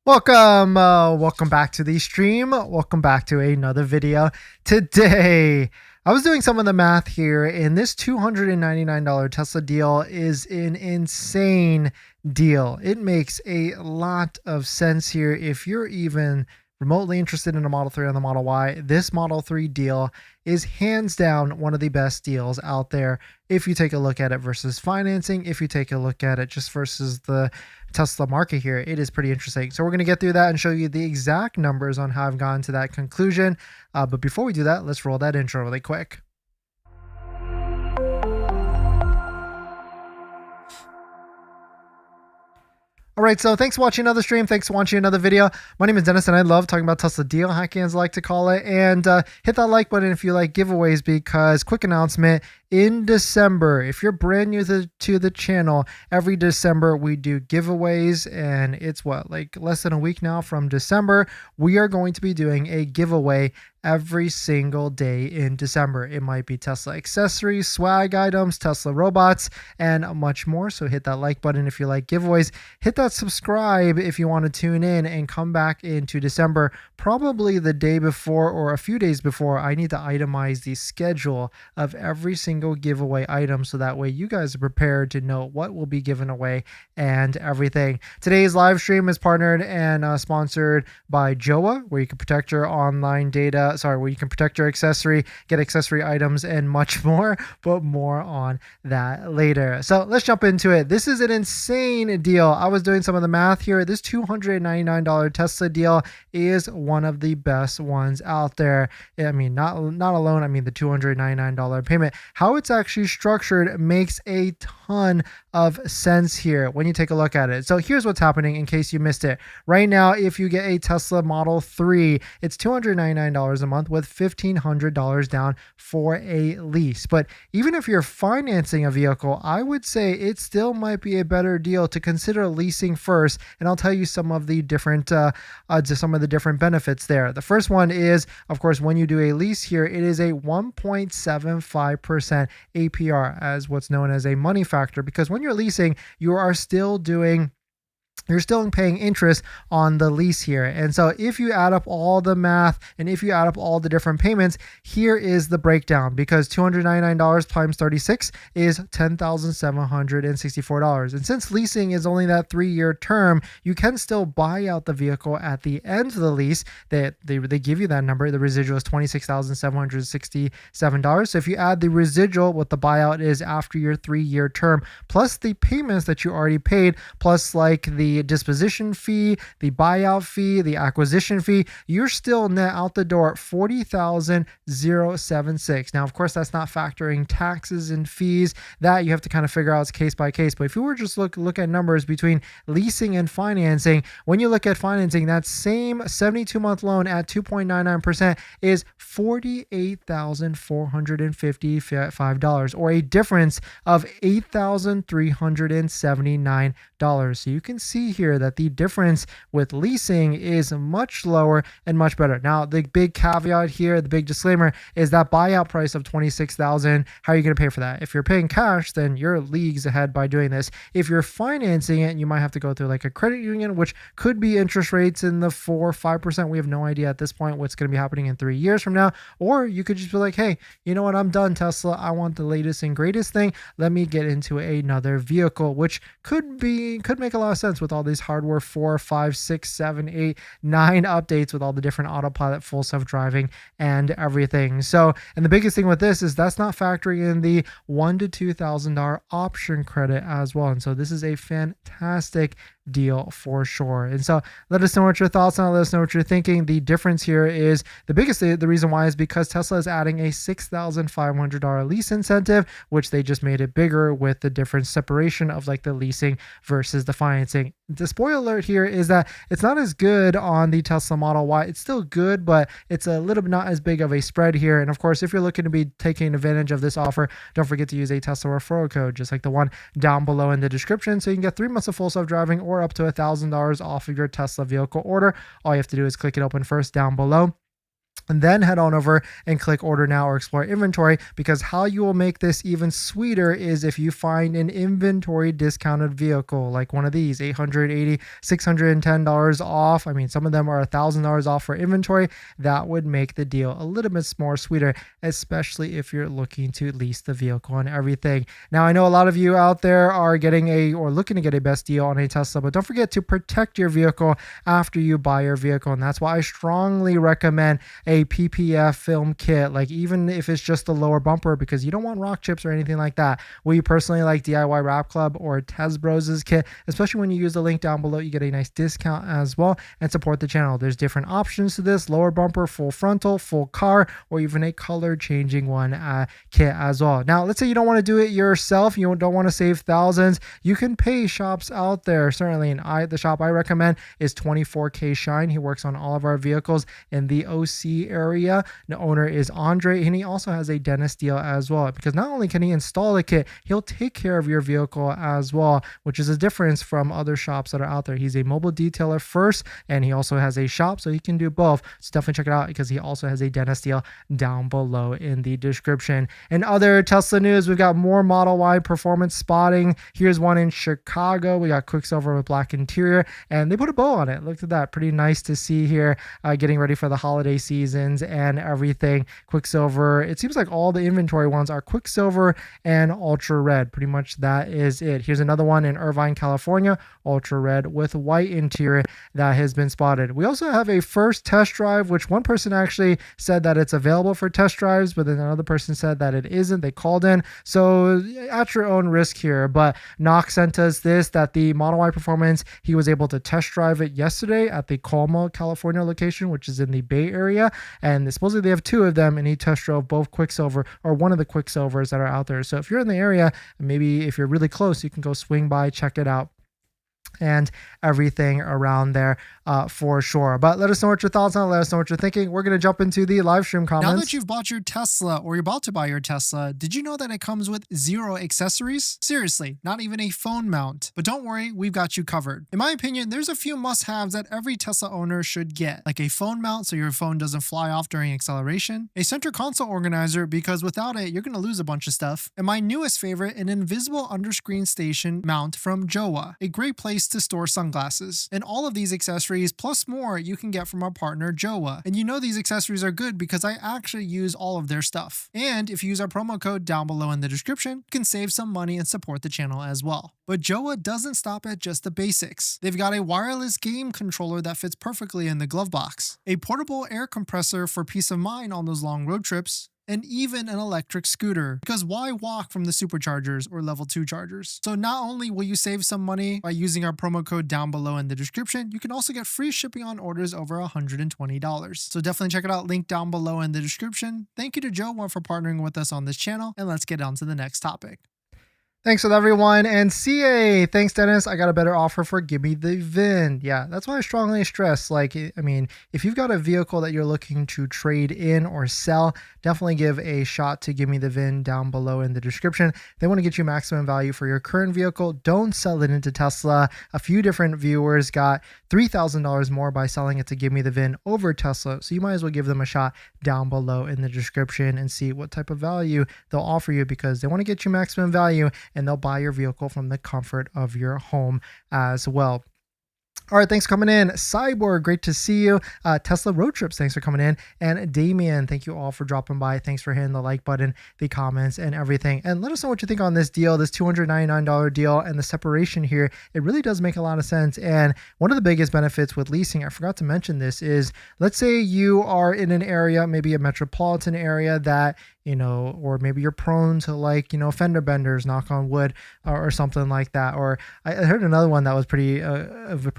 Welcome back to the stream. Welcome back to another video. Today, I was doing some of the math here, and this $299 Tesla deal is an insane deal. It makes a lot of sense here if you're even remotely interested in a Model 3 on the Model Y. This Model 3 deal is hands down one of the best deals out there if you take a look at it versus financing. If you take a look at it just versus the Tesla market here, it is pretty interesting. So we're going to get through that and show you the exact numbers on how I've gotten to that conclusion. But before we do that, let's roll that intro really quick. All right, so thanks for watching another stream. Thanks for watching another video. My name is Dennis, and I love talking about Tesla deal hacking, as I like to call it. And hit that like button if you like giveaways, because quick announcement, in December, if you're brand new to the channel, every December we do giveaways, and it's like less than a week now from December. We are going to be doing a giveaway every single day in December. It might be Tesla accessories, swag items, Tesla robots, and much more. So hit that like button if you like giveaways. Hit that subscribe if you want to tune in and come back into December, probably the day before or a few days before. I need to itemize the schedule of every single giveaway item, so that way you guys are prepared to know what will be given away and everything. Today's live stream is partnered and sponsored by Joa, where you can protect your online data, where you can protect your accessory, get accessory items, and much more, but more on that later. So let's jump into it. This is an insane deal. I was doing some of the math here. This $299 Tesla deal is one of the best ones out there. I mean, not alone, I mean the $299 payment. How it's actually structured makes a ton of sense here when you take a look at it. So here's what's happening in case you missed it. Right now, if you get a Tesla Model 3, it's $299 a month with $1,500 down for a lease. But even if you're financing a vehicle, I would say it still might be a better deal to consider leasing first. And I'll tell you some of the different benefits there. The first one is, of course, when you do a lease here, it is a 1.75% APR, as what's known as a money factor, because when you're leasing, you're still paying interest on the lease here. And so if you add up all the math and if you add up all the different payments, here is the breakdown, because $299 times 36 is $10,764. And since leasing is only that 3-year term, you can still buy out the vehicle at the end of the lease. They give you that number. The residual is $26,767. So if you add the residual, what the buyout is after your 3-year term, plus the payments that you already paid, plus like the disposition fee, the buyout fee, the acquisition fee, you're still net out the door $40,076. Now, of course, that's not factoring taxes and fees. That you have to kind of figure out it's case by case. But if you were just look at numbers between leasing and financing, when you look at financing, that same 72-month loan at 2.99% is $48,455, or a difference of $8,379. So you can see here that the difference with leasing is much lower and much better. Now, the big caveat here, the big disclaimer, is that buyout price of $26,000. How are you going to pay for that? If you're paying cash, then you're leagues ahead by doing this. If you're financing it, you might have to go through like a credit union, which could be interest rates in the 4 or 5%. We have no idea at this point what's going to be happening in 3 years from now. Or you could just be like, hey, you know what? I'm done, Tesla. I want the latest and greatest thing. Let me get into another vehicle, which could make a lot of sense with all these hardware 4, 5, 6, 7, 8, 9 updates with all the different autopilot, full self-driving, and everything. So, and the biggest thing with this is that's not factoring in the $1,000 to $2,000 option credit as well. And so this is a fantastic deal for sure. And so let us know what your thoughts on it. Let us know what you're thinking. The difference here is the reason why is because Tesla is adding a $6,500 lease incentive, which they just made it bigger with the different separation of like the leasing versus the financing. The spoiler alert here is that it's not as good on the Tesla Model Y. It's still good, but it's a little bit not as big of a spread here. And of course, if you're looking to be taking advantage of this offer, don't forget to use a Tesla referral code, just like the one down below in the description. So you can get 3 months of full self-driving or up to $1,000 off of your Tesla vehicle order. All you have to do is click it open first down below. and then head on over and click order now or explore inventory, because how you will make this even sweeter is if you find an inventory discounted vehicle like one of these, $880, $610 off. I mean, some of them are $1,000 off for inventory. That would make the deal a little bit more sweeter, especially if you're looking to lease the vehicle and everything. Now, I know a lot of you out there are getting or looking to get a best deal on a Tesla, but don't forget to protect your vehicle after you buy your vehicle. And that's why I strongly recommend a PPF film kit, like even if it's just the lower bumper, because you don't want rock chips or anything like that. We personally like DIY Wrap Club or Tez Bros' kit, especially when you use the link down below. You get a nice discount as well and support the channel. There's different options to this: lower bumper, full frontal, full car, or even a color changing one kit as well. Now, let's say you don't want to do it yourself, you don't want to save thousands, you can pay shops out there, certainly. And the shop I recommend is 24K Shine. He works on all of our vehicles in the OC area. The owner is Andre, and he also has a dentist deal as well, because not only can he install the kit, he'll take care of your vehicle as well, which is a difference from other shops that are out there. He's a mobile detailer first, and he also has a shop, so he can do both. So definitely check it out, because he also has a dentist deal down below in the description. And other Tesla news, we've got more Model Y performance spotting. Here's one in Chicago. We got Quicksilver with black interior, and they put a bow on it. Look at that, pretty nice to see here, getting ready for the holiday seasons and everything. Quicksilver, it seems like all the inventory ones are Quicksilver and Ultra Red. Pretty much that is it. Here's another one in Irvine, California, Ultra Red with white interior that has been spotted. We also have a first test drive, which one person actually said that it's available for test drives, but then another person said that it isn't. They called in, so at your own risk here. But Knox sent us this, that the Model Y Performance, he was able to test drive it yesterday at the Colma, California location, which is in the Bay Area, and supposedly they have two of them, and he test drove both Quicksilver, or one of the Quicksilvers that are out there. So if you're in the area, maybe if you're really close, you can go swing by, check it out and everything around there for sure. But let us know what your thoughts are. Let us know what you're thinking. We're going to jump into the live stream comments. Now that you've bought your Tesla, or you're about to buy your Tesla, did you know that it comes with 0 accessories? Seriously, not even a phone mount. But don't worry, we've got you covered. In my opinion, there's a few must-haves that every Tesla owner should get, like a phone mount so your phone doesn't fly off during acceleration, a center console organizer, because without it, you're going to lose a bunch of stuff, and my newest favorite, an invisible underscreen station mount from Jowa, a great place to store sunglasses. And all of these accessories plus more you can get from our partner Jowa. And you know these accessories are good because I actually use all of their stuff. And if you use our promo code down below in the description, you can save some money and support the channel as well. But Jowa doesn't stop at just the basics. They've got a wireless game controller that fits perfectly in the glove box, a portable air compressor for peace of mind on those long road trips, and even an electric scooter, because why walk from the Superchargers or level 2 chargers? So not only will you save some money by using our promo code down below in the description, you can also get free shipping on orders over $120. So definitely check it out, link down below in the description. Thank you to Jowa for partnering with us on this channel, and let's get on to the next topic. Thanks with everyone. And CA, thanks Dennis, I got a better offer for give me the VIN. Yeah, that's why I strongly stress, like, I mean, if you've got a vehicle that you're looking to trade in or sell, definitely give a shot to give me the VIN down below in the description. They want to get you maximum value for your current vehicle. Don't sell it into Tesla. A few different viewers got $3,000 more by selling it to give me the VIN over Tesla. So you might as well give them a shot down below in the description and see what type of value they'll offer you, because they want to get you maximum value, and they'll buy your vehicle from the comfort of your home as well. All right, thanks for coming in. Cyborg, great to see you. Tesla Road Trips, thanks for coming in. And Damien, thank you all for dropping by. Thanks for hitting the like button, the comments, and everything. And let us know what you think on this deal, this $299 deal, and the separation here. It really does make a lot of sense. And one of the biggest benefits with leasing, I forgot to mention this, is let's say you are in an area, maybe a metropolitan area that, you know, or maybe you're prone to, like, you know, fender benders, knock on wood, or something like that. Or I heard another one that was pretty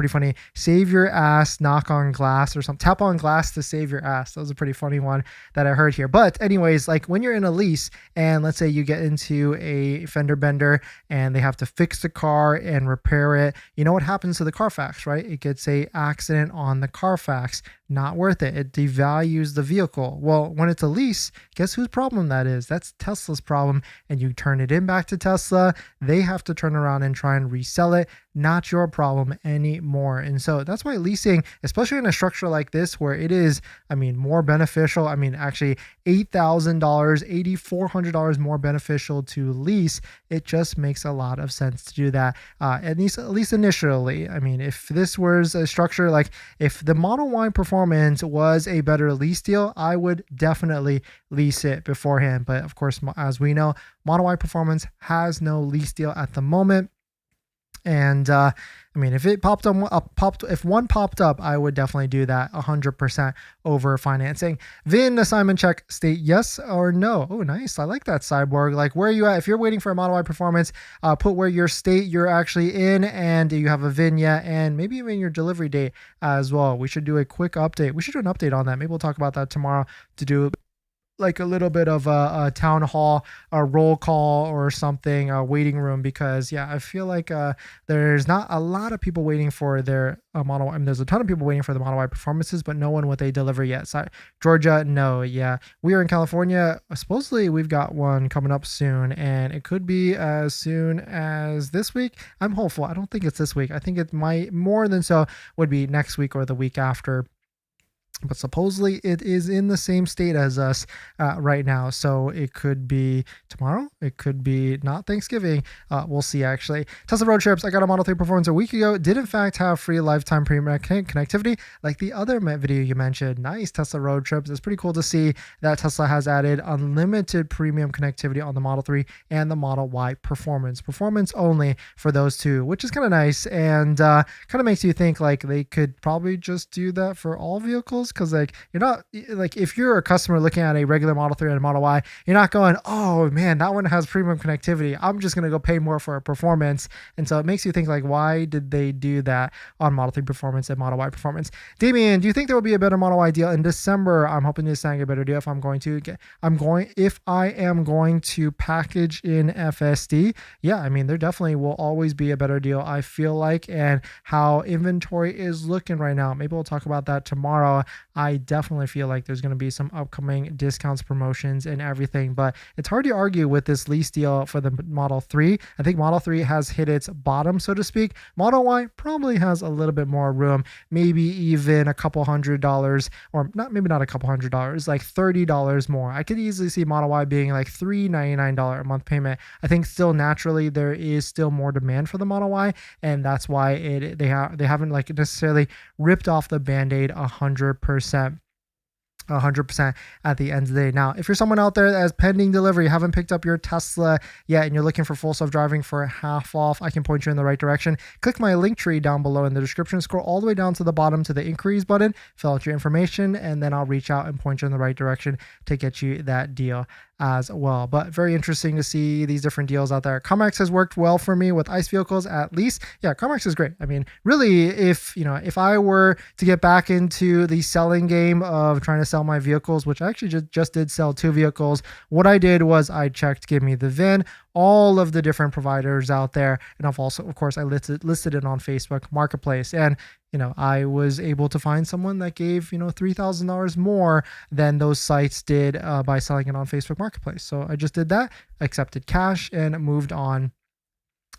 funny. Save your ass, knock on glass, or something. Tap on glass to save your ass. That was a pretty funny one that I heard here. But anyways, like when you're in a lease and let's say you get into a fender bender and they have to fix the car and repair it, you know what happens to the Carfax, right? It gets a accident on the Carfax. Not worth it. It devalues the vehicle. Well, when it's a lease, guess whose problem that is? That's Tesla's problem. And you turn it in back to Tesla. They have to turn around and try and resell it. not your problem anymore. And so that's why leasing, especially in a structure like this where it is, I mean, more beneficial, I mean, actually $8,000, $8,400 more beneficial to lease, it just makes a lot of sense to do that. At least initially. I mean, if this was a structure, like if the Model Y Performance was a better lease deal, I would definitely lease it beforehand. But of course, as we know, Model Y Performance has no lease deal at the moment. And I mean, if it if one popped up, I would definitely do that 100% over financing. VIN assignment check, state yes or no. Oh, nice. I like that, Cyborg. Like, where are you at? If you're waiting for a Model Y Performance, put where your state you're actually in, and you have a VIN yet, and maybe even your delivery date as well. We should do a quick update. We should do an update on that. Maybe we'll talk about that tomorrow to do like a little bit of a town hall, a roll call or something, a waiting room, because yeah, I feel like there's not a lot of people waiting for their Model Y. I mean, there's a ton of people waiting for the Model Y Performances, but no one with a delivery yet. So Georgia, no. Yeah, we are in California. Supposedly we've got one coming up soon, and it could be as soon as this week. I'm hopeful. I don't think it's this week. I think it might, more than so, would be next week or the week after. But supposedly it is in the same state as us right now. So it could be tomorrow. It could be not Thanksgiving. We'll see, actually. Tesla road trips. I got a Model 3 Performance a week ago. Did in fact have free lifetime premium connectivity like the other video you mentioned. Nice, Tesla road trips. It's pretty cool to see that Tesla has added unlimited premium connectivity on the Model 3 and the Model Y Performance. Performance only for those two, which is kind of nice, and kind of makes you think like they could probably just do that for all vehicles. Because like, you're not like, if you're a customer looking at a regular Model 3 and a Model Y, you're not going, oh man, that one has premium connectivity, I'm just gonna go pay more for a Performance. And so it makes you think like, why did they do that on Model 3 Performance and Model Y Performance? Damien, do you think there will be a better Model Y deal in December? I'm hoping to snag a better deal if I am going to package in FSD. Yeah, I mean, there definitely will always be a better deal, I feel like, and how inventory is looking right now. Maybe we'll talk about that tomorrow. I definitely feel like there's going to be some upcoming discounts, promotions, and everything, but it's hard to argue with this lease deal for the Model 3. I think Model 3 has hit its bottom, so to speak. Model Y probably has a little bit more room, maybe even a couple $100, or maybe not a couple $100, like $30 more. I could easily see Model Y being like $399 a month payment. I think still naturally there is still more demand for the Model Y, and that's why they haven't like necessarily ripped off the band-aid 100% at the end of the day. Now, if you're someone out there that has pending delivery, haven't picked up your Tesla yet, and you're looking for full self-driving for half off, I can point you in the right direction. Click my link tree down below in the description, scroll all the way down to the bottom to the inquiries button, fill out your information, and then I'll reach out and point you in the right direction to get you that deal as well. But very interesting to see these different deals out there. CarMax has worked well for me with ICE vehicles at least. Yeah, CarMax is great. I mean, really, if I were to get back into the selling game of trying to sell my vehicles, which I actually just did sell 2 vehicles, what I did was I checked Give Me the VIN, all of the different providers out there, and I've also, of course, I listed it on Facebook Marketplace, and I was able to find someone that gave $3,000 more than those sites did by selling it on Facebook Marketplace. So I just did that, accepted cash, and moved on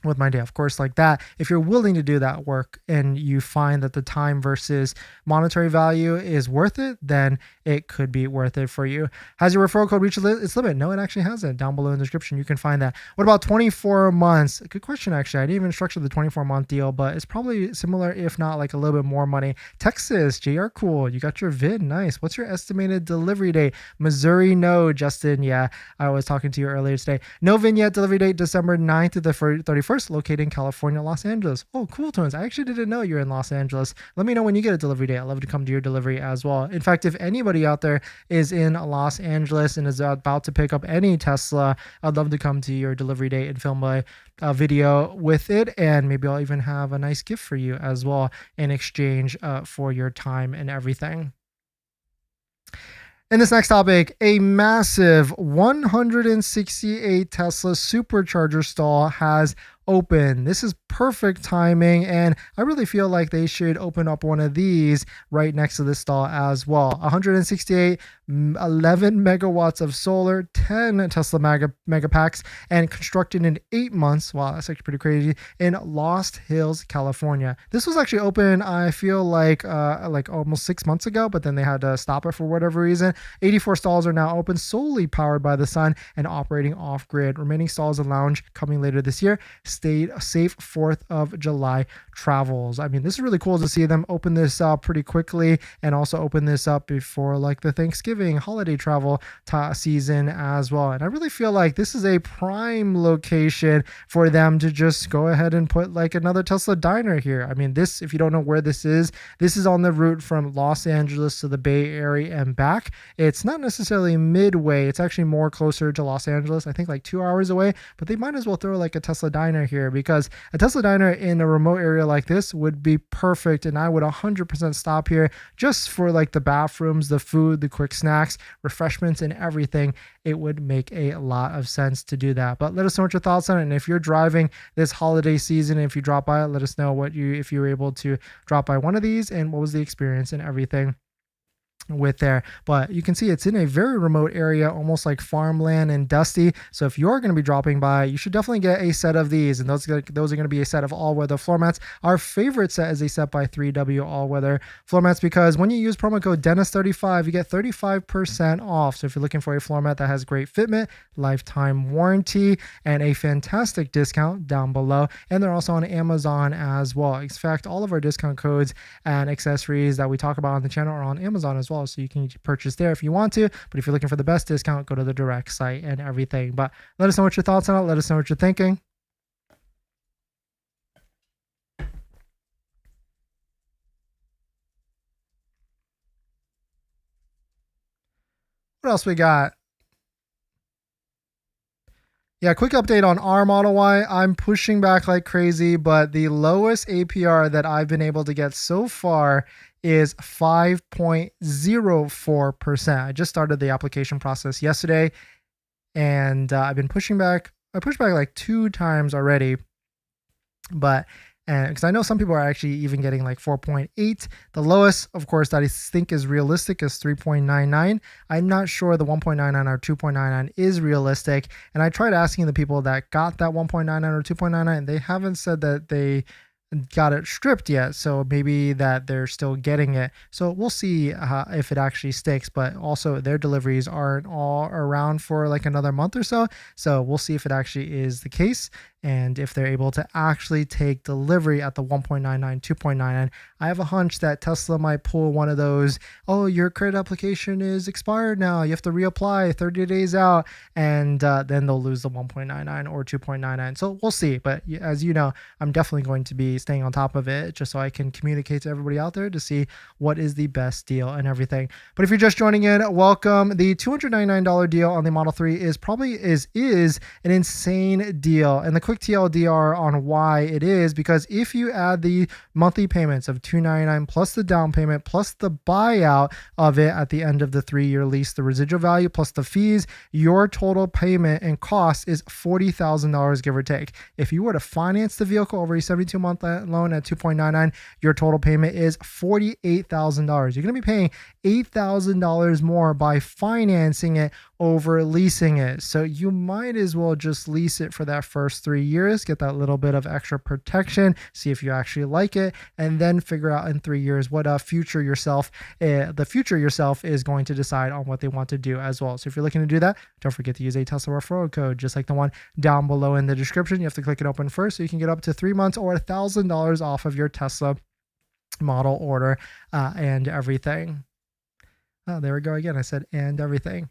with my day. Of course, like that, if you're willing to do that work and you find that the time versus monetary value is worth it, then it could be worth it for you. Has your referral code reached its limit? No, it actually hasn't. Down below in the description, you can find that. What about 24 months? Good question, actually. I didn't even structure the 24-month deal, but it's probably similar, if not like a little bit more money. Texas, JR, cool. You got your VIN. Nice. What's your estimated delivery date? Missouri, no. Justin, yeah, I was talking to you earlier today. No VIN yet. Delivery date December 9th to the 31st. Located in California, Los Angeles. Oh, cool, Twins. I actually didn't know you're in Los Angeles. Let me know when you get a delivery date. I'd love to come to your delivery as well. In fact, if anybody out there is in Los Angeles and is about to pick up any Tesla, I'd love to come to your delivery date and film a video with it, and maybe I'll even have a nice gift for you as well in exchange for your time and everything. In this next topic, a massive 168 Tesla Supercharger stall has open. This is perfect timing, and I really feel like they should open up one of these right next to this stall as well. 168, 11 megawatts of solar, 10 Tesla mega packs, and constructed in 8 months. Wow, that's actually pretty crazy. In Lost Hills, California. This was actually open, I feel like almost 6 months ago, but then they had to stop it for whatever reason. 84 stalls are now open, solely powered by the sun and operating off grid. Remaining stalls and lounge coming later this year. Stay safe 4th of July travels. I mean, this is really cool to see them open this up pretty quickly and also open this up before like the Thanksgiving holiday travel season as well. And I really feel like this is a prime location for them to just go ahead and put like another Tesla diner here. I mean, this, if you don't know where this is on the route from Los Angeles to the Bay Area and back. It's not necessarily midway. It's actually more closer to Los Angeles. I think like 2 hours away, but they might as well throw like a Tesla diner here, because a Tesla diner in a remote area like this would be perfect. And I would 100% stop here just for like the bathrooms, the food, the quick snacks, refreshments, and everything. It would make a lot of sense to do that. But let us know what your thoughts on it. And if you're driving this holiday season, if you drop by it, let us know if you were able to drop by one of these and what was the experience and everything with there. But you can see it's in a very remote area, almost like farmland and dusty. So if you're going to be dropping by, you should definitely get a set of these, and those are going to be a set of all-weather floor mats. Our favorite set is a set by 3W all-weather floor mats, because when you use promo code Dennis35, you get 35% off. So if you're looking for a floor mat that has great fitment, lifetime warranty, and a fantastic discount down below, and they're also on Amazon as well. In fact, all of our discount codes and accessories that we talk about on the channel are on Amazon as well, so you can purchase there if you want to. But if you're looking for the best discount, go to the direct site and everything. But let us know what your thoughts on it. Let us know what you're thinking. What else we got? Yeah, quick update on our Model Y. I'm pushing back like crazy, but the lowest APR that I've been able to get so far is 5.04%. I just started the application process yesterday, and I've been pushing back. I pushed back like 2 times already, but because I know some people are actually even getting like 4.8. The lowest, of course, that I think is realistic is 3.99. I'm not sure the 1.99 or 2.99 is realistic. And I tried asking the people that got that 1.99 or 2.99, and they haven't said that they got it stripped yet, so maybe that they're still getting it. So we'll see if it actually sticks. But also their deliveries aren't all around for like another month or so, so we'll see if it actually is the case and if they're able to actually take delivery at the 1.99, 2.99. I have a hunch that Tesla might pull one of those, oh, your credit application is expired now, you have to reapply 30 days out, and then they'll lose the 1.99 or 2.99. So we'll see. But as you know, I'm definitely going to be staying on top of it just so I can communicate to everybody out there to see what is the best deal and everything. But if you're just joining in, welcome. The $299 deal on the Model 3 is an insane deal. And the quick TLDR on why it is, because if you add the monthly payments of $299 plus the down payment plus the buyout of it at the end of the 3-year lease, the residual value plus the fees, your total payment and cost is $40,000, give or take. If you were to finance the vehicle over a 72-month loan at 2.99, your total payment is $48,000. You're going to be paying $8,000 more by financing it over leasing it. So you might as well just lease it for that first 3 years, get that little bit of extra protection, see if you actually like it, and then figure out in 3 years what the future yourself is going to decide on what they want to do as well. So if you're looking to do that, don't forget to use a Tesla referral code, just like the one down below in the description. You have to click it open first so you can get up to 3 months or $1,000 off of your Tesla model order and everything. Oh, there we go again. I said and everything.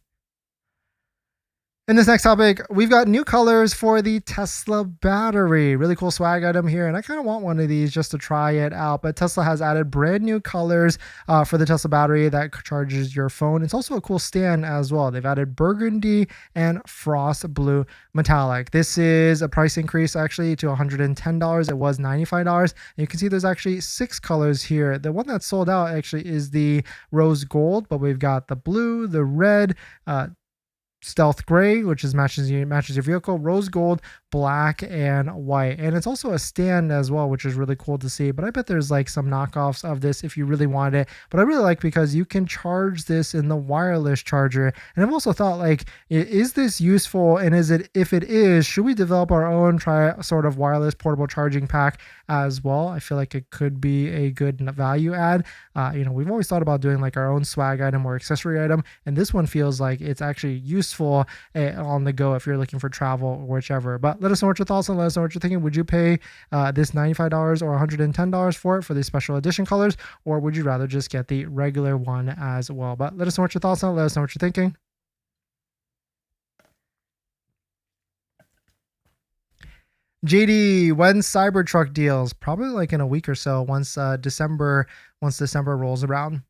In this next topic, we've got new colors for the Tesla battery. Really cool swag item here, and I kind of want one of these just to try it out. But Tesla has added brand new colors for the Tesla battery that charges your phone. It's also a cool stand as well. They've added burgundy and frost blue metallic. This is a price increase actually to $110. It was $95. And you can see there's actually 6 colors here. The one that's sold out actually is the rose gold, but we've got the blue, the red, stealth gray, which is matches your vehicle, rose gold, black, and white. And it's also a stand as well, which is really cool to see. But I bet there's like some knockoffs of this if you really want it. But I really like because you can charge this in the wireless charger. And I've also thought, like, is this useful? And if it is, should we develop our own sort of wireless portable charging pack as well? I feel like it could be a good value add. We've always thought about doing like our own swag item or accessory item, and this one feels like it's actually useful on the go if you're looking for travel or whichever. But let us know what your thoughts on. Let us know what you're thinking. Would you pay this $95 or $110 for it for these special edition colors, or would you rather just get the regular one as well? But let us know what your thoughts on. Let us know what you're thinking. JD, when Cybertruck deals? Probably like in a week or so, once December rolls around.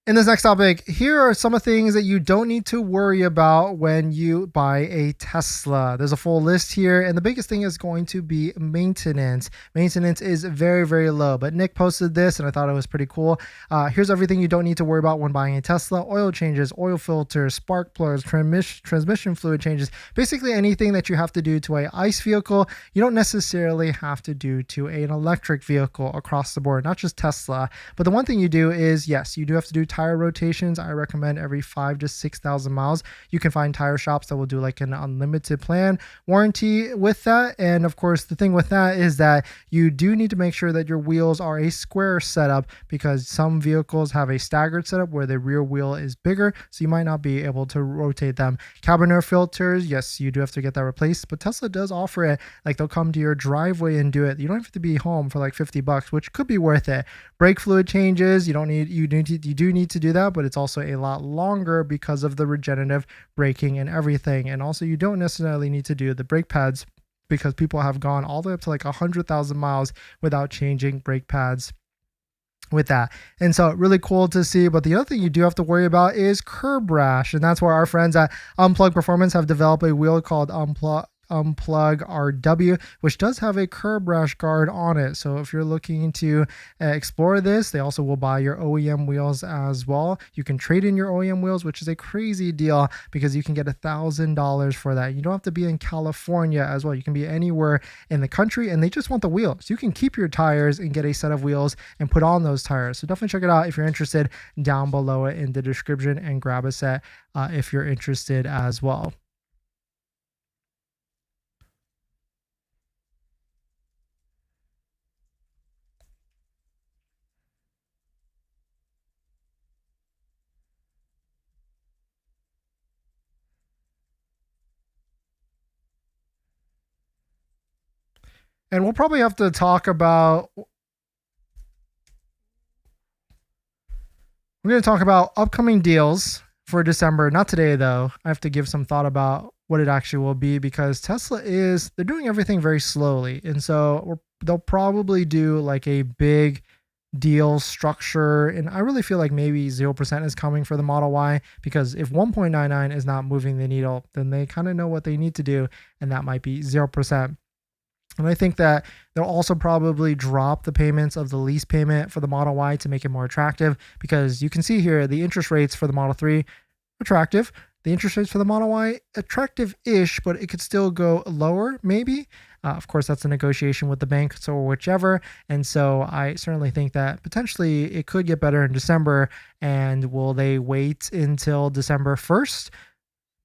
In this next topic, here are some of the things that you don't need to worry about when you buy a Tesla. There's a full list here, and the biggest thing is going to be maintenance. Maintenance is very, very low, but Nick posted this, and I thought it was pretty cool. Here's everything you don't need to worry about when buying a Tesla. Oil changes, oil filters, spark plugs, transmission fluid changes, basically anything that you have to do to an ICE vehicle, you don't necessarily have to do to an electric vehicle across the board, not just Tesla. But the one thing you do is, yes, you do have to do tire rotations. I recommend every 5,000 to 6,000 miles. You can find tire shops that will do like an unlimited plan warranty with that. And of course, the thing with that is that you do need to make sure that your wheels are a square setup, because some vehicles have a staggered setup where the rear wheel is bigger, so you might not be able to rotate them. Cabin air filters, yes, you do have to get that replaced, but Tesla does offer it. Like, they'll come to your driveway and do it. You don't have to be home for like $50, which could be worth it. Brake fluid changes, you do need to do that, but it's also a lot longer because of the regenerative braking and everything. And also, you don't necessarily need to do the brake pads, because people have gone all the way up to like 100,000 miles without changing brake pads with that. And so really cool to see. But the other thing you do have to worry about is curb rash, and that's where our friends at Unplugged Performance have developed a wheel called Unplugged RW, which does have a curb rash guard on it. So if you're looking to explore this, they also will buy your OEM wheels as well. You can trade in your OEM wheels, which is a crazy deal because you can get $1,000 for that. You don't have to be in California as well. You can be anywhere in the country, and they just want the wheels. You can keep your tires and get a set of wheels and put on those tires. So definitely check it out if you're interested, down below it in the description, and grab a set if you're interested as well. And we'll probably have to talk about, we're going to talk about upcoming deals for December. Not today, though. I have to give some thought about what it actually will be, because Tesla they're doing everything very slowly. And so they'll probably do like a big deal structure. And I really feel like maybe 0% is coming for the Model Y, because if 1.99 is not moving the needle, then they kind of know what they need to do, and that might be 0%. And I think that they'll also probably drop the payments of the lease payment for the Model Y to make it more attractive, because you can see here the interest rates for the Model 3, attractive. The interest rates for the Model Y, attractive-ish, but it could still go lower, maybe. Of course, that's a negotiation with the bank, so whichever. And so I certainly think that potentially it could get better in December. And will they wait until December 1st?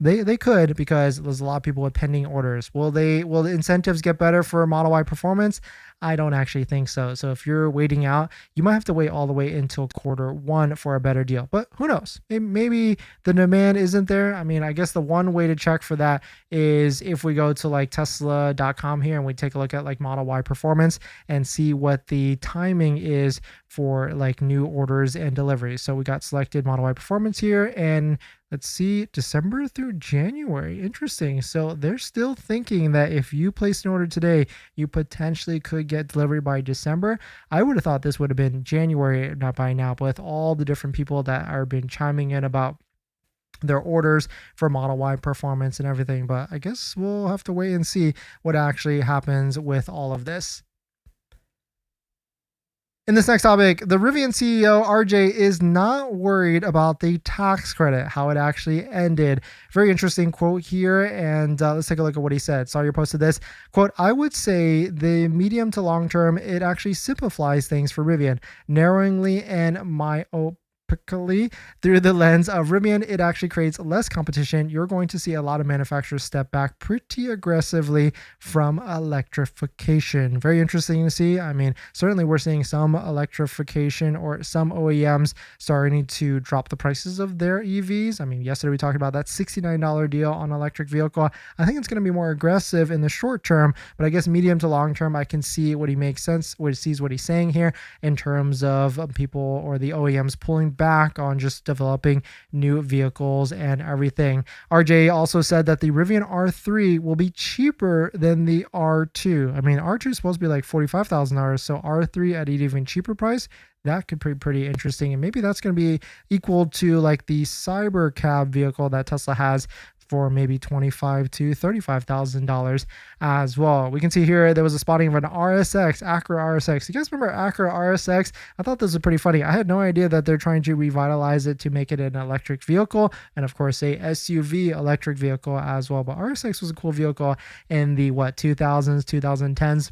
They could, because there's a lot of people with pending orders. Will the incentives get better for Model Y performance? I don't actually think so. So if you're waiting out, you might have to wait all the way until Q1 for a better deal. But who knows? Maybe the demand isn't there. I mean, I guess the one way to check for that is if we go to like Tesla.com here and we take a look at like Model Y performance and see what the timing is for like new orders and deliveries. So we got selected Model Y performance here, and let's see, December through January. Interesting. So they're still thinking that if you place an order today, you potentially could get delivery by December. I would have thought this would have been January, not by now, but with all the different people that are been chiming in about their orders for Model Y performance and everything. But I guess we'll have to wait and see what actually happens with all of this. In this next topic, the Rivian CEO RJ is not worried about the tax credit, how it actually ended. Very interesting quote here, and let's take a look at what he said. Sawyer posted this quote: "I would say the medium to long term, it actually simplifies things for Rivian, narrowingly and myopically through the lens of Rivian. It actually creates less competition. You're going to see a lot of manufacturers step back pretty aggressively from electrification." Very interesting to see. I mean, certainly we're seeing some electrification, or some OEMs starting to drop the prices of their EVs. I mean, yesterday we talked about that $69 deal on an electric vehicle. I think it's going to be more aggressive in the short term, but I guess medium to long term, I can see what he makes sense, what sees what he's saying here in terms of people or the OEMs pulling back on just developing new vehicles and everything. RJ also said that the Rivian R3 will be cheaper than the R2. I mean, R2 is supposed to be like $45,000, so R3 at an even cheaper price. That could be pretty interesting, and maybe that's going to be equal to like the Cybercab vehicle that Tesla has for maybe $25,000 to $35,000 as well. We can see here there was a spotting of an RSX, Acura RSX. You guys remember Acura RSX? I thought this was pretty funny. I had no idea that they're trying to revitalize it to make it an electric vehicle, and of course a SUV electric vehicle as well. But RSX was a cool vehicle in the 2000s, 2010s.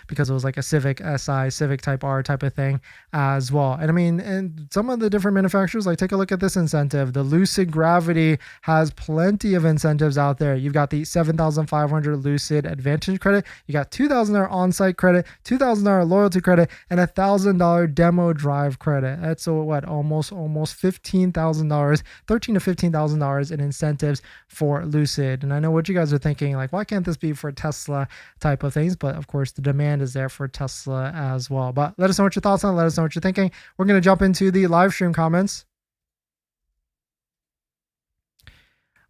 Because it was like a Civic SI, Civic Type R type of thing as well. And I mean, and some of the different manufacturers, like take a look at this incentive. The Lucid Gravity has plenty of incentives out there. You've got the $7,500 Lucid Advantage credit. You got $2,000 on-site credit, $2,000 loyalty credit, and $1,000 demo drive credit. That's what, almost $15,000, $13,000 to $15,000 in incentives for Lucid. And I know what you guys are thinking, like, why can't this be for Tesla type of things? But of course, the demand is there for Tesla as well. But let us know what your thoughts on it. Let us know what you're thinking. We're going to jump into the live stream comments.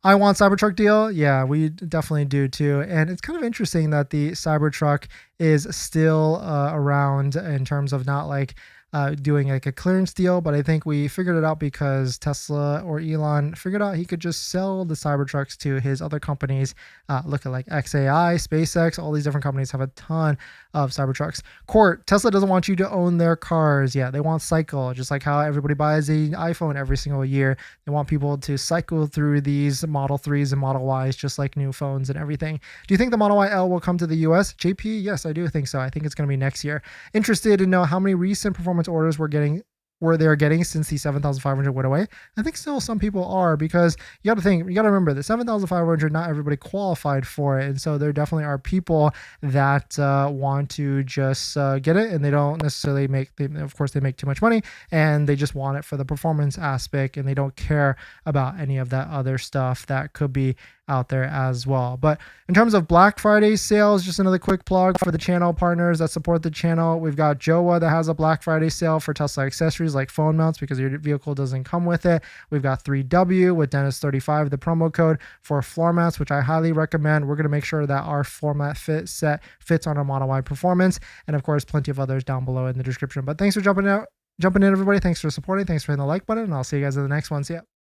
I want Cybertruck deal. Yeah, we definitely do too. And it's kind of interesting that the Cybertruck is still around in terms of not like doing like a clearance deal, but I think we figured it out because Tesla or Elon figured out he could just sell the Cybertrucks to his other companies. Look at like XAI, SpaceX, all these different companies have a ton of Cybertrucks. Court, Tesla doesn't want you to own their cars. Yeah, they want cycle, just like how everybody buys an iPhone every single year. They want people to cycle through these Model 3s and Model Ys, just like new phones and everything. Do you think the Model Y L will come to the US? JP, yes, I do think so. I think it's going to be next year. Interested to know how many recent performance orders they're getting since the 7,500 went away. I think still some people are, because you got to remember the 7,500, not everybody qualified for it. And so there definitely are people that want to just get it, and they don't necessarily of course they make too much money and they just want it for the performance aspect, and they don't care about any of that other stuff that could be out there as well. But in terms of Black Friday sales, just another quick plug for the channel partners that support the channel. We've got Joa that has a Black Friday sale for Tesla accessories like phone mounts because your vehicle doesn't come with it. We've got 3W with Dennis35, the promo code for floor mats, which I highly recommend. We're going to make sure that our floor mat fits on our Model Y Performance, and of course plenty of others down below in the description. But thanks for jumping in, everybody. Thanks for supporting. Thanks for hitting the like button, and I'll see you guys in the next one. See ya.